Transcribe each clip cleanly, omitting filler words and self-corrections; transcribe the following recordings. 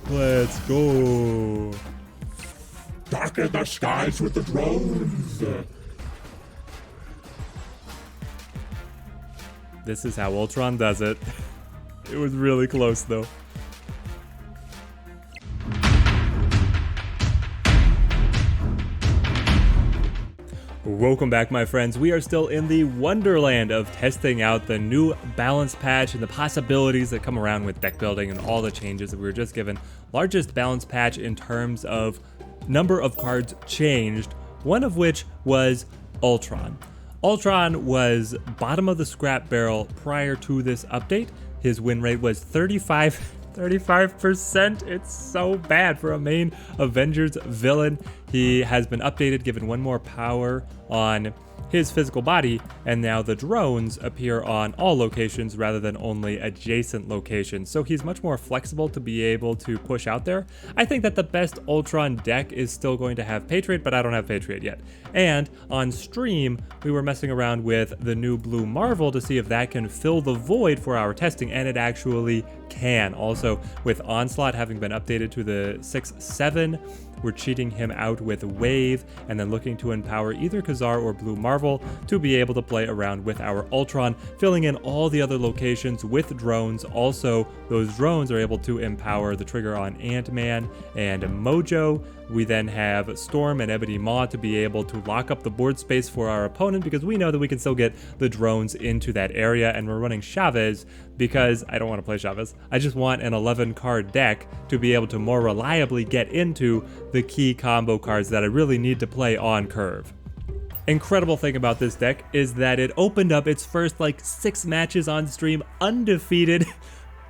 Let's go. Darken the skies with the drones. This is how Ultron does it. It was really close though. Welcome back, my friends. We are still in the wonderland of testing out the new balance patch and the possibilities that come around with deck building and all the changes that we were just given. Largest balance patch in terms of number of cards changed, one of which was Ultron. Ultron was bottom of the scrap barrel prior to this update. His win rate was 35%. It's so bad for a main Avengers villain. He has been updated, given one more power on his physical body, and now the drones appear on all locations rather than only adjacent locations. So he's much more flexible to be able to push out there. I think that the best Ultron deck is still going to have Patriot, but I don't have Patriot yet. And on stream, we were messing around with the new Blue Marvel to see if that can fill the void for our testing, and it actually can. Also, with Onslaught having been updated to the 6/7, we're cheating him out with Wave and then looking to empower either Kazar or Blue Marvel to be able to play around with our Ultron, filling in all the other locations with drones. Also, those drones are able to empower the trigger on Ant-Man and Mojo. We then have Storm and Ebony Maw to be able to lock up the board space for our opponent, because we know that we can still get the drones into that area. And we're running Chavez because I don't want to play Chavez. I just want an 11 card deck to be able to more reliably get into the key combo cards that I really need to play on curve. Incredible thing about this deck is that it opened up its first like 6 matches on stream undefeated.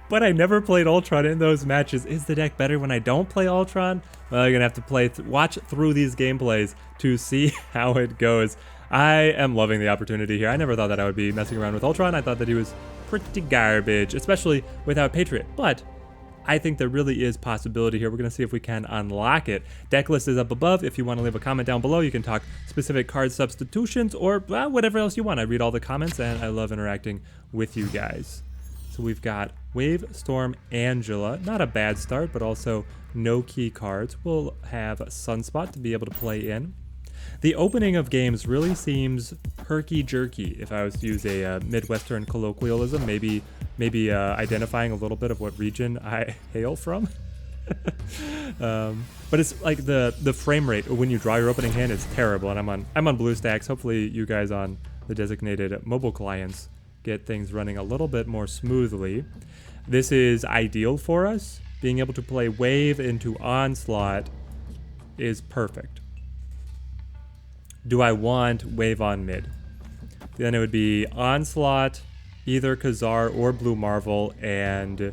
But I never played Ultron in those matches. Is the deck better when I don't play Ultron? Well, you're gonna have to watch through these gameplays to see how it goes. I am loving the opportunity here. I never thought that I would be messing around with Ultron. I thought that he was pretty garbage, especially without Patriot. But I think there really is possibility here. We're gonna see if we can unlock it. Decklist is up above. If you want to leave a comment down below, you can talk specific card substitutions or whatever else you want. I read all the comments and I love interacting with you guys. So we've got Wave, Storm, Angela. Not a bad start, but also no key cards. We'll have Sunspot to be able to play in. The opening of games really seems herky-jerky, if I was to use a Midwestern colloquialism, maybe identifying a little bit of what region I hail from. But it's like the frame rate when you draw your opening hand is terrible, and I'm on BlueStacks. Hopefully you guys on the designated mobile clients get things running a little bit more smoothly. This is ideal for us. Being able to play Wave into Onslaught is perfect. Do I want Wave on mid? Then it would be Onslaught, either Kazar or Blue Marvel, and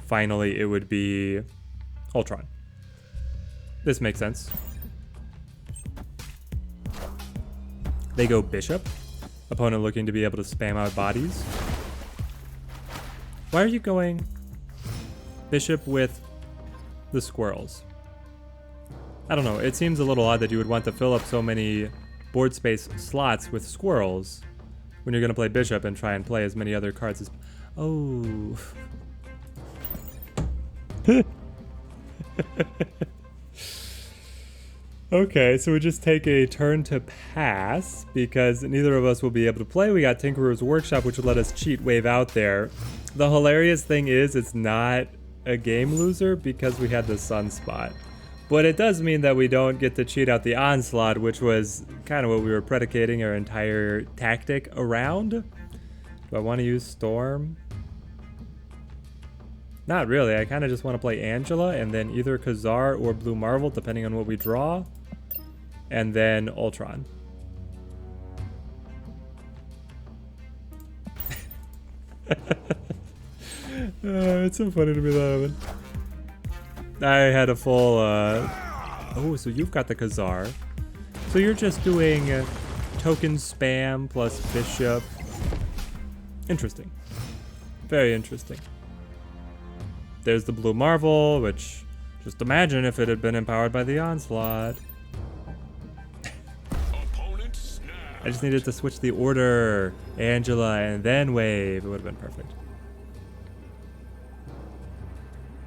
finally it would be Ultron. This makes sense. They go Bishop. Opponent looking to be able to spam out bodies. Why are you going Bishop with the squirrels? I don't know. It seems a little odd that you would want to fill up so many board space slots with squirrels when you're going to play Bishop and try and play as many other cards as... Oh. Okay, so we just take a turn to pass because neither of us will be able to play. We got Tinkerer's Workshop, which would let us cheat Wave out there. The hilarious thing is it's not a game loser because we had the Sunspot. But it does mean that we don't get to cheat out the Onslaught, which was kind of what we were predicating our entire tactic around. Do I want to use Storm? Not really. I kind of just want to play Angela and then either Kazar or Blue Marvel, depending on what we draw. And then Ultron. It's so funny to me that I had a full... Oh, so you've got the Kazar. So you're just doing token spam plus Bishop. Interesting. Very interesting. There's the Blue Marvel, which... Just imagine if it had been empowered by the Onslaught. I just needed to switch the order. Angela and then Wave. It would have been perfect.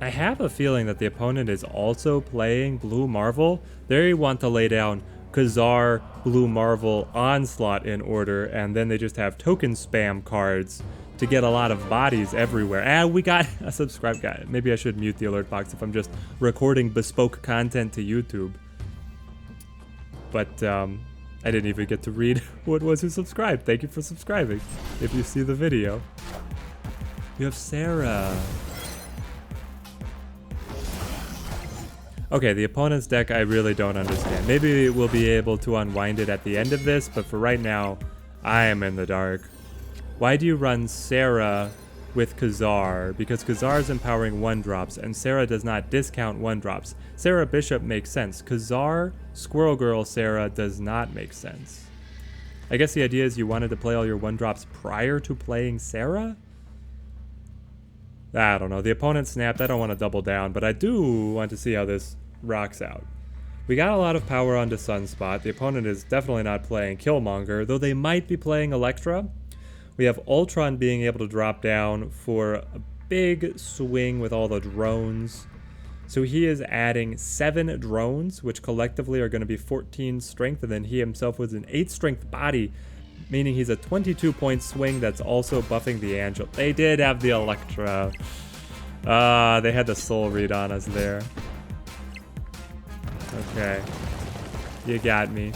I have a feeling that the opponent is also playing Blue Marvel. They want to lay down Kazar, Blue Marvel, Onslaught in order, and then they just have token spam cards to get a lot of bodies everywhere. And we got a subscribe guy. Maybe I should mute the alert box if I'm just recording bespoke content to YouTube. But I didn't even get to read who it was who subscribed. Thank you for subscribing if you see the video. You have Sera. Okay, the opponent's deck I really don't understand. Maybe we'll be able to unwind it at the end of this, but for right now, I am in the dark. Why do you run Sera with Kazar? Because Kazar is empowering 1-drops, and Sera does not discount 1-drops. Sera Bishop makes sense. Kazar, Squirrel Girl Sera does not make sense. I guess the idea is you wanted to play all your 1-drops prior to playing Sera? I don't know. The opponent snapped. I don't want to double down, but I do want to see how this rocks out. We got a lot of power onto Sunspot. The opponent is definitely not playing Killmonger, though they might be playing Elektra. We have Ultron being able to drop down for a big swing with all the drones. So he is adding 7 drones, which collectively are going to be 14 strength, and then he himself was an 8 strength body, meaning he's a 22-point swing that's also buffing the Angel. They did have the Elektra. They had the soul read on us there. Okay. You got me.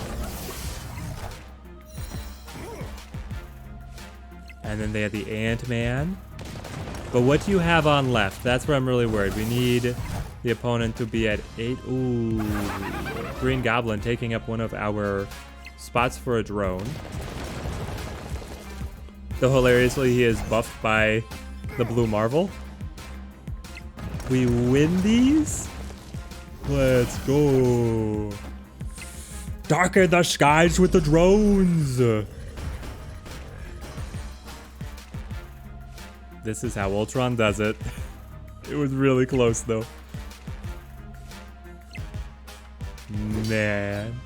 And then they had the Ant-Man. But what do you have on left? That's where I'm really worried. We need the opponent to be at 8. Ooh. Green Goblin taking up one of our spots for a drone. Though hilariously, he is buffed by the Blue Marvel. We win these? Let's go. Darken the skies with the drones. This is how Ultron does it. It was really close though. Man.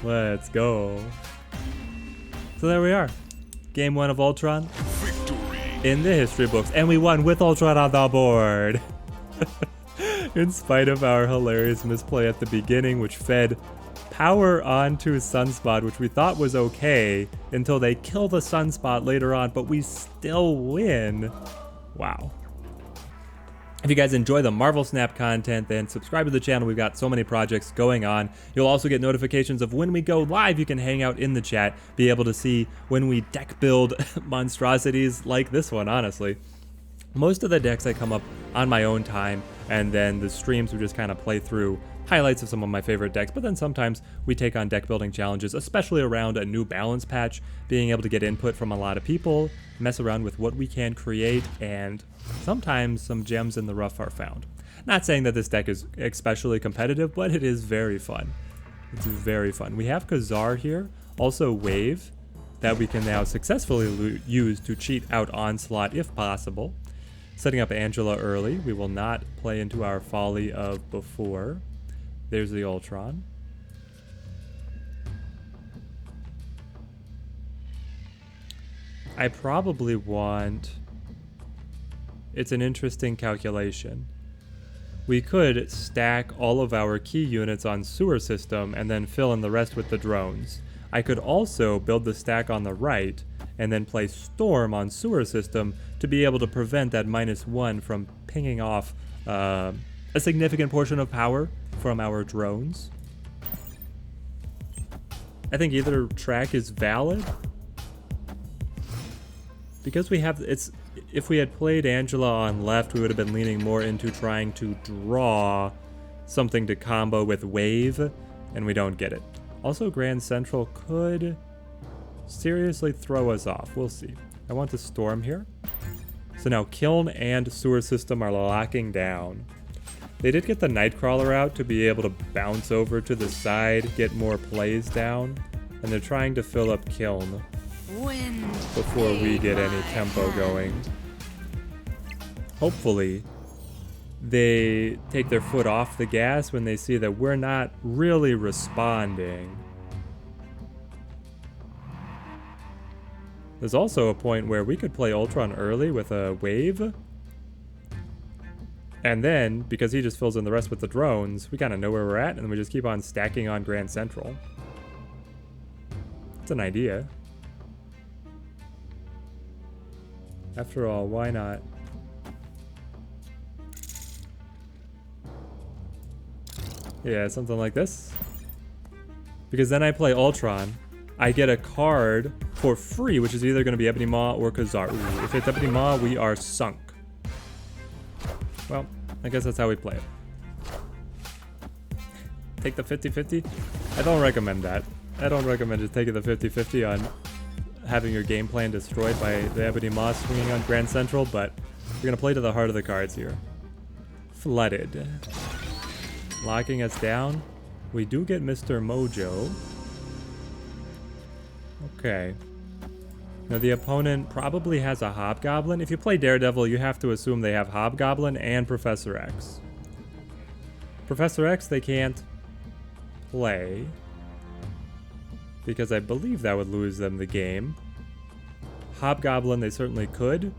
Let's go. So there we are. Game 1 of Ultron. Victory. In the history books. And we won with Ultron on the board. In spite of our hilarious misplay at the beginning, which fed power onto Sunspot, which we thought was okay, until they kill the Sunspot later on, but we still win. Wow. If you guys enjoy the Marvel Snap content, then subscribe to the channel. We've got so many projects going on. You'll also get notifications of when we go live. You can hang out in the chat, be able to see when we deck build monstrosities like this one, honestly. Most of the decks I come up on my own time, and then the streams we just kind of play through highlights of some of my favorite decks, but then sometimes we take on deck building challenges, especially around a new balance patch, being able to get input from a lot of people, mess around with what we can create, and sometimes some gems in the rough are found. Not saying that this deck is especially competitive, but it is very fun. It's very fun. We have Kazar here, also Wave, that we can now successfully use to cheat out Onslaught if possible. Setting up Angela early. We will not play into our folly of before. There's the Ultron. I probably want... It's an interesting calculation. We could stack all of our key units on Sewer System and then fill in the rest with the drones. I could also build the stack on the right and then play Storm on Sewer System to be able to prevent that -1 from pinging off a significant portion of power from our drones. I think either track is valid. Because we have, if we had played Angela on left, we would have been leaning more into trying to draw something to combo with Wave, and we don't get it. Also, Grand Central could seriously throw us off. We'll see. I want to Storm here. So now Kiln and Sewer System are locking down. They did get the Nightcrawler out to be able to bounce over to the side, get more plays down, and they're trying to fill up Kiln before we get any tempo going. Hopefully, they take their foot off the gas when they see that we're not really responding. There's also a point where we could play Ultron early with a Wave. And then, because he just fills in the rest with the drones, we kind of know where we're at, and we just keep on stacking on Grand Central. It's an idea. After all, why not? Yeah, something like this. Because then I play Ultron. I get a card for free, which is either going to be Ebony Maw or Kazar. Ooh, if it's Ebony Maw, we are sunk. Well, I guess that's how we play it. Take the 50-50? I don't recommend that. I don't recommend just taking the 50-50 on having your game plan destroyed by the Ebony Maw swinging on Grand Central, but we're going to play to the heart of the cards here. Flooded. Locking us down. We do get Mr. Mojo. Okay. Now the opponent probably has a Hobgoblin. If you play Daredevil, you have to assume they have Hobgoblin and Professor X. Professor X they can't play, because I believe that would lose them the game. Hobgoblin they certainly could.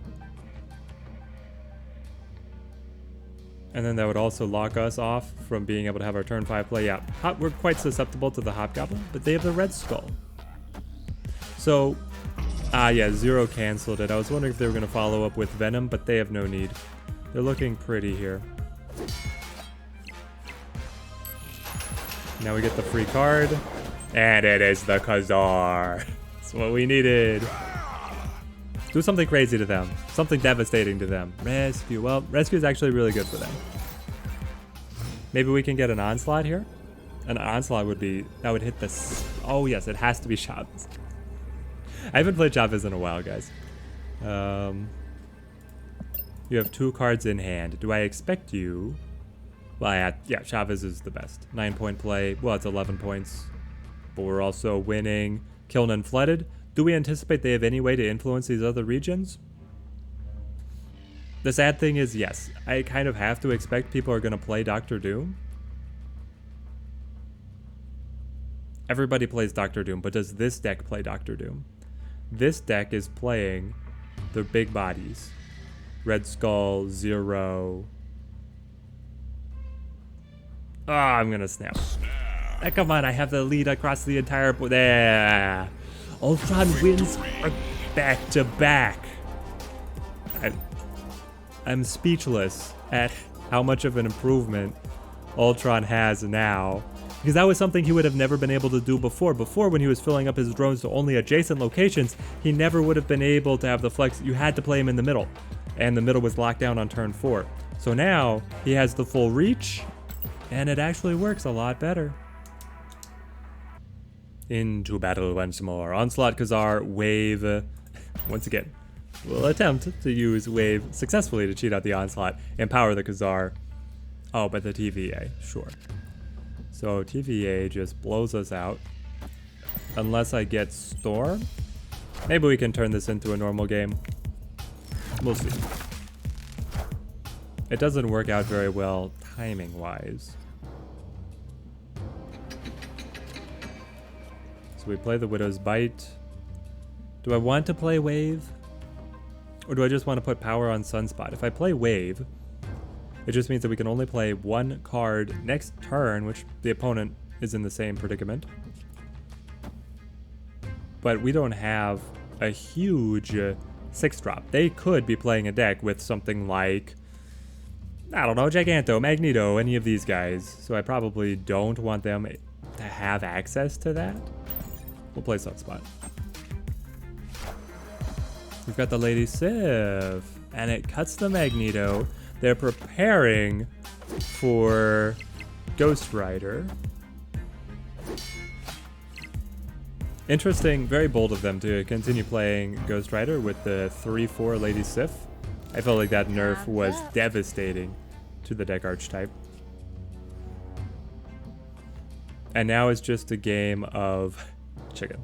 And then that would also lock us off from being able to have our turn 5 play. Yeah, we're quite susceptible to the Hobgoblin, but they have the Red Skull. So, yeah, Zero canceled it. I was wondering if they were going to follow up with Venom, but they have no need. They're looking pretty here. Now we get the free card, and it is the Kazar. That's what we needed. Do something crazy to them. Something devastating to them. Rescue. Well, rescue is actually really good for them. Maybe we can get an Onslaught here? An Onslaught would be... That would hit this... Oh, yes. It has to be Chavez. I haven't played Chavez in a while, guys. You have 2 cards in hand. Do I expect you... Well, yeah, Chavez is the best. 9-point play. Well, it's 11 points. But we're also winning. Kiln and Flooded. Do we anticipate they have any way to influence these other regions? The sad thing is, yes. I kind of have to expect people are going to play Doctor Doom. Everybody plays Doctor Doom, but does this deck play Doctor Doom? This deck is playing the big bodies. Red Skull, Zero. Ah, I'm going to snap. Come on, I have the lead across the entire board. There. Ultron wins back to back. I'm speechless at how much of an improvement Ultron has now. Because that was something he would have never been able to do before. Before, when he was filling up his drones to only adjacent locations, he never would have been able to have the flex. You had to play him in the middle. And the middle was locked down on turn 4. So now, he has the full reach. And it actually works a lot better. Into battle once more. Onslaught, Kazar, Wave. Once again, we'll attempt to use Wave successfully to cheat out the Onslaught. Empower the Kazar. Oh, but the TVA, sure. So TVA just blows us out. Unless I get Storm. Maybe we can turn this into a normal game. We'll see. It doesn't work out very well timing-wise. So we play the Widow's Bite. Do I want to play Wave? Or do I just want to put power on Sunspot? If I play Wave, it just means that we can only play 1 card next turn, which the opponent is in the same predicament. But we don't have a huge 6-drop. They could be playing a deck with something like, I don't know, Giganto, Magneto, any of these guys. So I probably don't want them to have access to that. We'll play Sunspot. We've got the Lady Sif, and it cuts the Magneto. They're preparing for Ghost Rider. Interesting, very bold of them to continue playing Ghost Rider with the 3/4 Lady Sif. I felt like that nerf was devastating to the deck archetype. And now it's just a game of chicken.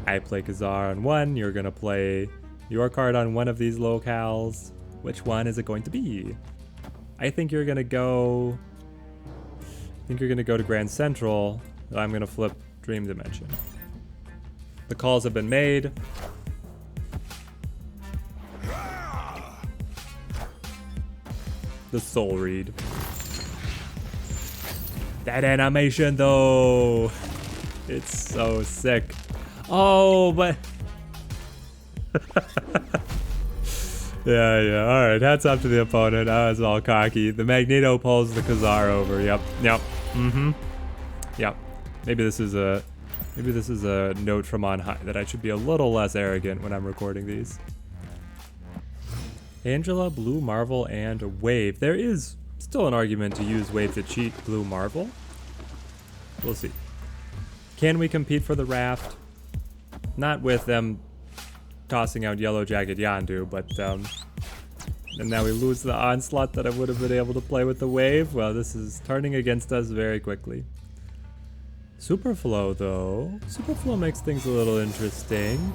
I play Kazar on 1, you're gonna play your card on one of these locales. Which one is it going to be? I think you're gonna go to Grand Central. I'm gonna flip Dream Dimension. The calls have been made. the soul read. That animation though, it's so sick. Oh, but yeah. All right, hats off to the opponent. I was all cocky. The Magneto pulls the Kazar over. Yep. Yep. Maybe this is a note from on high that I should be a little less arrogant when I'm recording these. Angela, Blue Marvel, and Wave. There is still an argument to use Wave to cheat Blue Marvel. We'll see. Can we compete for the raft? Not with them tossing out Yellow Jacket Yondu, but and now we lose the Onslaught that I would have been able to play with the Wave. Well, this is turning against us very quickly. Superflow though. Superflow makes things a little interesting.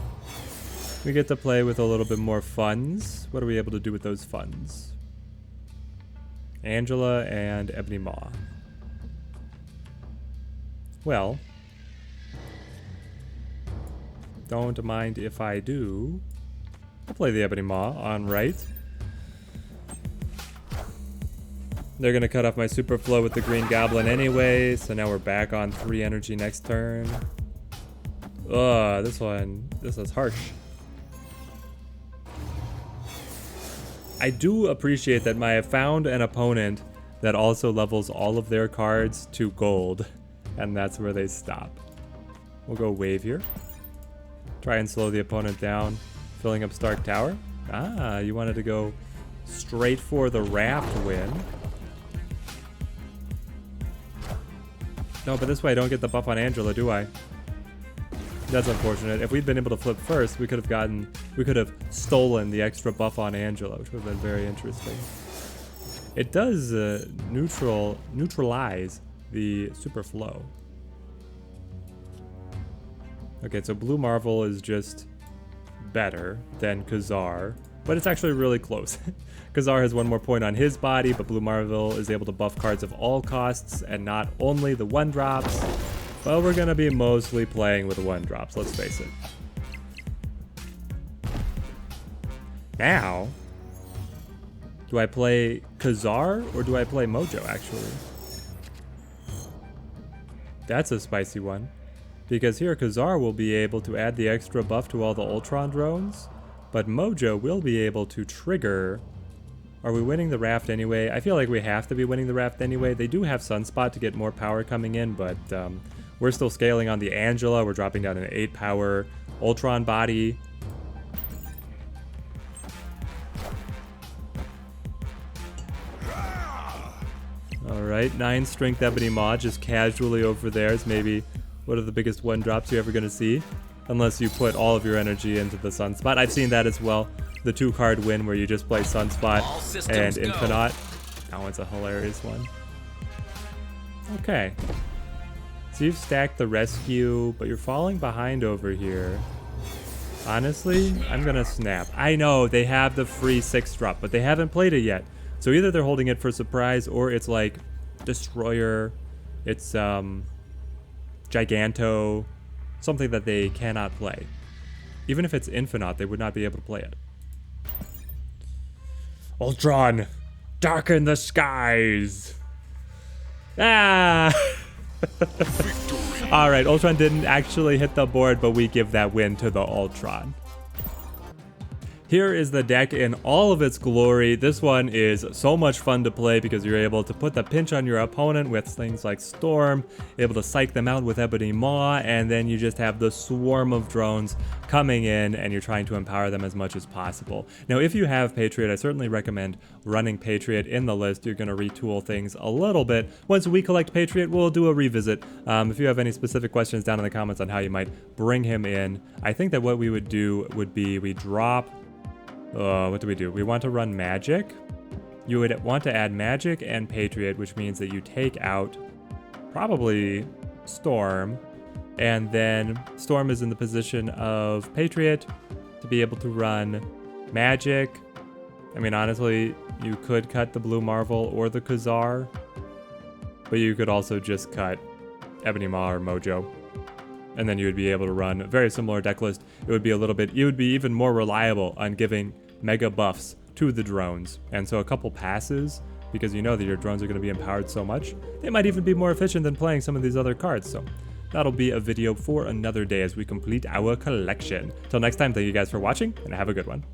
We get to play with a little bit more funds. What are we able to do with those funds? Angela and Ebony Maw. Well, don't mind if I do. I'll play the Ebony Maw on right. They're gonna cut off my Superflow with the Green Goblin anyway, so now we're back on 3 energy next turn. Ugh, this is harsh. I do appreciate that I have found an opponent that also levels all of their cards to gold, and that's where they stop. We'll go Wave here. Try and slow the opponent down, filling up Stark Tower. Ah, you wanted to go straight for the raft win. No, but this way I don't get the buff on Angela, do I? That's unfortunate. If we'd been able to flip first, we could have stolen the extra buff on Angela, which would have been very interesting. It does neutralize the Superflow. Okay, so Blue Marvel is just better than Kazar, but it's actually really close. Kazar has 1 more point on his body, but Blue Marvel is able to buff cards of all costs and not only the 1-drops. Well, we're gonna be mostly playing with 1-drops, let's face it. Now, do I play Kazar or do I play Mojo, actually? That's a spicy one. Because here Kazar will be able to add the extra buff to all the Ultron drones, but Mojo will be able to trigger. Are we winning the raft anyway? I feel like we have to be winning the raft anyway. They do have Sunspot to get more power coming in, but we're still scaling on the Angela. We're dropping down an 8 power Ultron body. Alright, 9 strength Ebony Maw just casually over there is maybe one of the biggest 1-drops you're ever going to see. Unless you put all of your energy into the Sunspot. I've seen that as well. The 2-card win where you just play Sunspot and Infinite. That one's a hilarious one. Okay. So you've stacked the rescue, but you're falling behind over here. Honestly, I'm gonna snap. I know they have the free 6-drop, but they haven't played it yet. So either they're holding it for surprise, or it's like Destroyer, it's Giganto, something that they cannot play. Even if it's Infinite, they would not be able to play it. Ultron, darken the skies. Ah! Alright, Ultron didn't actually hit the board, but we give that win to the Ultron. Here is the deck in all of its glory. This one is so much fun to play because you're able to put the pinch on your opponent with things like Storm, able to psych them out with Ebony Maw, and then you just have the swarm of drones coming in and you're trying to empower them as much as possible. Now, if you have Patriot, I certainly recommend running Patriot in the list. You're going to retool things a little bit. Once we collect Patriot, we'll do a revisit. If you have any specific questions down in the comments on how you might bring him in, I think that what we would do would be we drop... what do we do? We want to run Magic. You would want to add Magic and Patriot, which means that you take out probably Storm, and then Storm is in the position of Patriot to be able to run Magic. I mean, honestly, you could cut the Blue Marvel or the Kazar, but you could also just cut Ebony Maw or Mojo. And then you would be able to run a very similar deck list. It would be a little bit, you would be even more reliable on giving mega buffs to the drones. And so a couple passes because you know that your drones are going to be empowered so much. They might even be more efficient than playing some of these other cards, so that'll be a video for another day as we complete our collection. Till next time, thank you guys for watching, and have a good one.